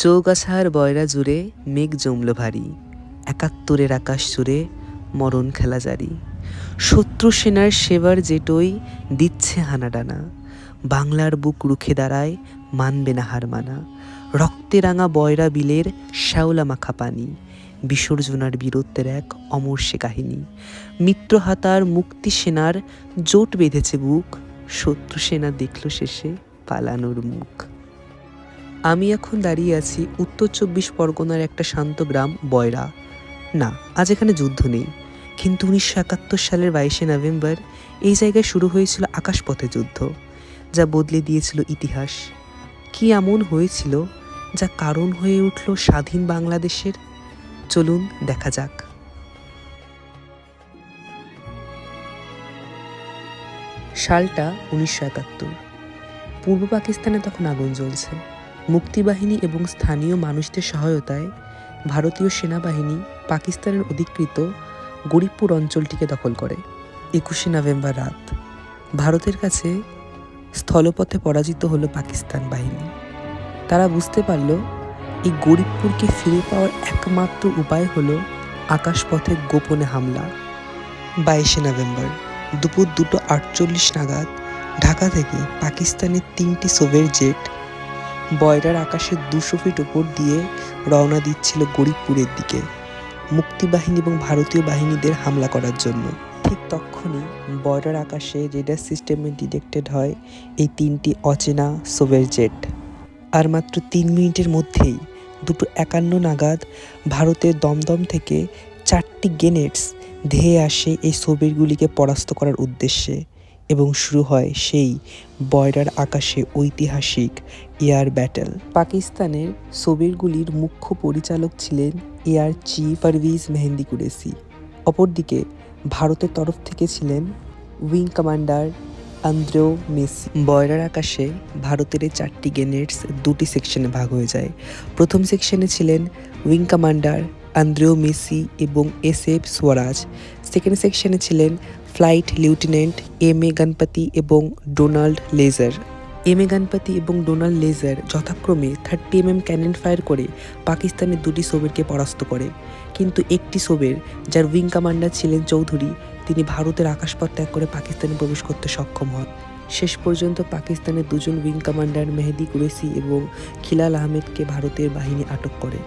চৌগাছার বয়রা জুড়ে মেঘ জমল ভারী, ৭১-এর আকাশ জুড়ে মরণ খেলা জারি। শত্রু সেনার সেবার জেটোই দিচ্ছে হানাডানা, বাংলার বুক রুখে দাঁড়ায় মানবে না হার মানা। রক্তে রাঙা বয়রা বিলের শ্যাওলা মাখা পানি, বিসর্জনার বীরত্বের এক অমর সে কাহিনী। মিত্রহাতার মুক্তি সেনার জোট বেঁধেছে বুক, শত্রু সেনা দেখল শেষে পালানোর মুখ। আমি এখন দাঁড়িয়ে আছি উত্তর ২৪ পরগনার একটা শান্ত গ্রাম বয়রা। না, আজ এখানে যুদ্ধ নেই, কিন্তু ১৯৭১ সালের ২২শে নভেম্বর এই জায়গায় শুরু হয়েছিল আকাশপথে যুদ্ধ, যা বদলে দিয়েছিল ইতিহাস। কি এমন হয়েছিল যা কারণ হয়ে উঠল স্বাধীন বাংলাদেশের? চলুন দেখা যাক। সালটা ১৯৭১। পূর্ব পাকিস্তানে তখন আগুন জ্বলছে। মুক্তিবাহিনী এবং স্থানীয় মানুষদের সহায়তায় ভারতীয় সেনাবাহিনী পাকিস্তানের অধিকৃত গরিবপুর অঞ্চলটিকে দখল করে। ২১শে নভেম্বর রাত ভারতের কাছে স্থলপথে পরাজিত হলো পাকিস্তান বাহিনী। তারা বুঝতে পারল এই গরিবপুরকে ফিরে পাওয়ার একমাত্র উপায় হলো আকাশপথে গোপনে হামলা। ২২শে নভেম্বর দুপুর ২:৪৮ নাগাদ ঢাকা থেকে পাকিস্তানের ৩টি সোভিয়েত জেট বয়রার আকাশে ২০০ ফিট উপর দিয়ে রওনা দিচ্ছিল গরিবপুরের দিকে, মুক্তিবাহিনী এবং ভারতীয় বাহিনীদের হামলা করার জন্য। ঠিক তখনই বয়রার আকাশে রেডার সিস্টেমে ডিটেক্টেড হয় এই ৩টি অচেনা সোভিয়েত জেট। আর মাত্র ৩ মিনিটের মধ্যেই ২:৫১ নাগাদ ভারতের দমদম থেকে ৪টি গ্রেনেডস ধেয়ে আসে এই সোভিয়েতগুলিকে পরাস্ত করার উদ্দেশ্যে, এবং শুরু হয় সেই বয়রার আকাশে ঐতিহাসিক এয়ার ব্যাটেল। পাকিস্তানের সোভিয়েতগুলির মুখ্য পরিচালক ছিলেন এয়ার চিফ পারভেজ মেহেদি কুরেশি। অপরদিকে ভারতের তরফ থেকে ছিলেন উইং কমান্ডার আন্দ্রেও মেসি। বয়রার আকাশে ভারতের এই ৪টি গ্রেনেডস ২টি সেকশনে ভাগ হয়ে যায়। প্রথম সেকশনে ছিলেন উইং কমান্ডার আন্দ্রেও মেসি এবং SF স্বরাজ। সেকেন্ড সেকশনে ছিলেন ফ্লাইট লেফটেন্যান্ট M.A. গণপতি এবং ডোনাল্ড লেজার। M.A. গণপতি এবং ডোনাল্ড লেজার যথাক্রমে 30mm ক্যানন ফায়ার করে পাকিস্তানের ২টি সোভিয়েতকে পরাস্ত করে, কিন্তু একটি সোভিয়েত, যার উইং কমান্ডার ছিলেন চৌধুরী, তিনি ভারতের আকাশপথ ত্যাগ করে পাকিস্তানে প্রবেশ করতে সক্ষম হন। শেষ পর্যন্ত পাকিস্তানের ২জন উইং কমান্ডার মেহেদি কুরেশি এবং খিলাল আহমেদকে ভারতের বাহিনী আটক করে।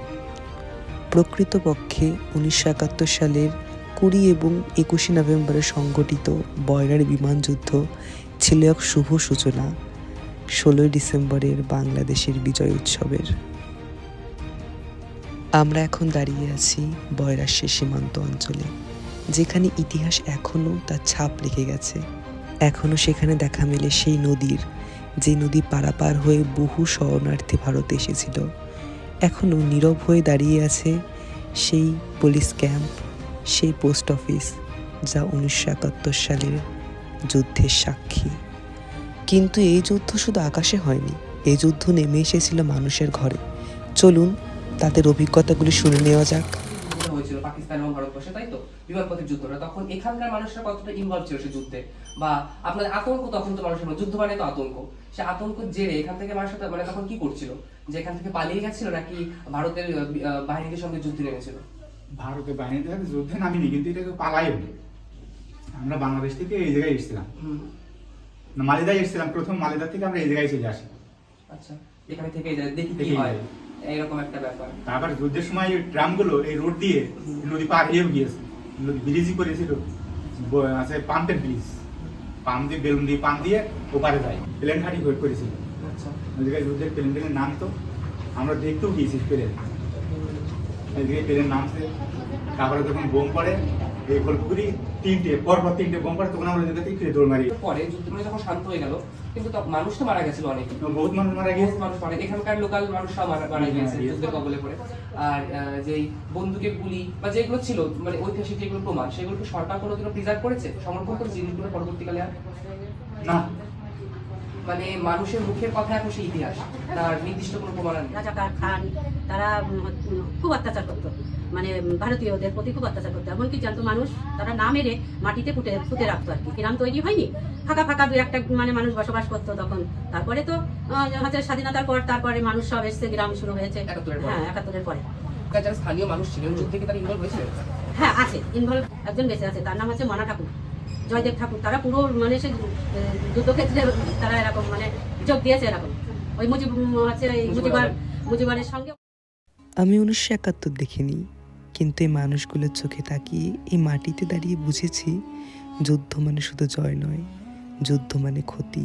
প্রকৃতপক্ষে ১৯৭১ সালের ২০ এবং ২১শে নভেম্বরে সংঘটিত বয়রার বিমান যুদ্ধ ছিল এক শুভ সূচনা ১৬ই ডিসেম্বরের বাংলাদেশের বিজয় উৎসবের। আমরা এখন দাঁড়িয়ে আছি বয়রার সে সীমান্ত অঞ্চলে, যেখানে ইতিহাস এখনও তার ছাপ রেখে গেছে। এখনও সেখানে দেখা মেলে সেই নদীর, যে নদী পারাপার হয়ে বহু শরণার্থী ভারতে এসেছিল। এখনও নীরব হয়ে দাঁড়িয়ে আছে সেই পুলিশ ক্যাম্প, সেই পোস্ট অফিস, যা ১৯৭১ সালের যুদ্ধের সাক্ষী। কিন্তু এই যুদ্ধ শুধু আকাশে হয়নি, এই যুদ্ধ নেমে এসেছিল মানুষের ঘরে। চলুন তাদের অভিজ্ঞতাগুলি শুনে নেওয়া যাক। হয়েছিল পাকিস্তান এবং ভারতবর্ষে, তাই তো বিমান পথের যুদ্ধটা, তখন এখানকার মানুষরা কতটা ইনভলভ ছিল সে যুদ্ধে, বা আপনার আতঙ্ক, তখন তো মানুষের যুদ্ধ মানে তো আতঙ্ক, সে আতঙ্ক জেরে এখান থেকে মানুষ মানে তখন কি করছিল, যে এখান থেকে পালিয়ে গেছিল নাকি ভারতের বাহিনীর সঙ্গে যুদ্ধে নেমেছিল? ভারতের বাহিনীতে যুদ্ধে নামিনি, কিন্তু এটাকে পালাই হলো। আমরা বাংলাদেশ থেকে এই জায়গায় এসেছিলাম, মালিদায় এসেছিলাম প্রথম, মালিদা থেকে আমরা এই জায়গায় চলে আসি। আচ্ছা, এখানে থেকে দেখি কি হয়, এইরকম একটা ব্যাপার। তারপর যুদ্ধের সময় ট্রামগুলো এই রোড দিয়ে নদী পার হয়ে গিয়েছে, ব্রিজই করেছিল, আছে পাম্পের ব্রিজ, পাম্প দিয়ে বেলুন দিয়ে পাম্প দিয়ে ওপারে যায়, প্লেন ঘাটি করেছিল। আচ্ছা, ওই জায়গায় যুদ্ধের প্লেনের নাম তো আমরা দেখতেও গিয়েছি, প্লেন এদিকে প্লেন নামছে। তারপরে যখন বোম পড়ে এই গোলপুকুরি পরপর ৩টে বোম পড়ে, তখন আমরা ওই জায়গা থেকে ফিরে দৌড় মারি। পরে যুদ্ধ মানে যখন শান্ত হয়ে গেল, কিন্তু মানুষ তো মারা গেছিল অনেক, বহুত মানুষ মারা গিয়েছে, মানুষ মারা, এখানকার লোকাল মানুষরা মারা গিয়েছে যুদ্ধের কবলে পড়ে। আর যেই বন্দুকের গুলি বা যেগুলো ছিল মানে ঐতিহাসিক যেগুলো প্রমাণ, সেগুলোকে সরকার কোনোদিনও প্রিজার্ভ করেছে, সংরক্ষণ করেছে জিনিসগুলো পরবর্তীকালে? আর না, মানে মানুষের মুখের কথা এখন সেই ইতিহাস, তার নির্দিষ্ট কোনো প্রমাণ নেই। রাজাকার খান তারা খুব অত্যাচার করতো, মানে ভারতীয়দের প্রতি খুব অত্যাচার করতো, এমনকি জানতো মানুষ তারা না মেরে মাটিতে পুঁতে রাখতো আর কি। গ্রাম তৈরি হয়নি, ফাঁকা ফাঁকা দু একটা মানে মানুষ বসবাস করতো তখন। তারপরে তো হচ্ছে স্বাধীনতার পর তারপরে মানুষ সব এসছে, গ্রাম শুরু হয়েছে। 71 পরে। হ্যাঁ 71-এর পরে। যারা স্থানীয় মানুষ ছিলেন যুদ্ধে কি তারা ইনভলভ হয়েছিলেন? হ্যাঁ আছে, ইনভলভ একজন বেঁচে আছে, তার নাম হচ্ছে মনা ঠাকুর, জয়দেব ঠাকুর। তারা পুরো মানে সে যুদ্ধক্ষেত্রে তারা এরকম মানে যোগ দিয়েছে এরকম, ওই মুজিবারের সঙ্গে। আমি 1971 দেখিনি, কিন্তু এই মানুষগুলোর চোখে তাকিয়ে এই মাটিতে দাঁড়িয়ে বুঝেছি যুদ্ধ মানে শুধু জয় নয়, যুদ্ধ মানে ক্ষতি।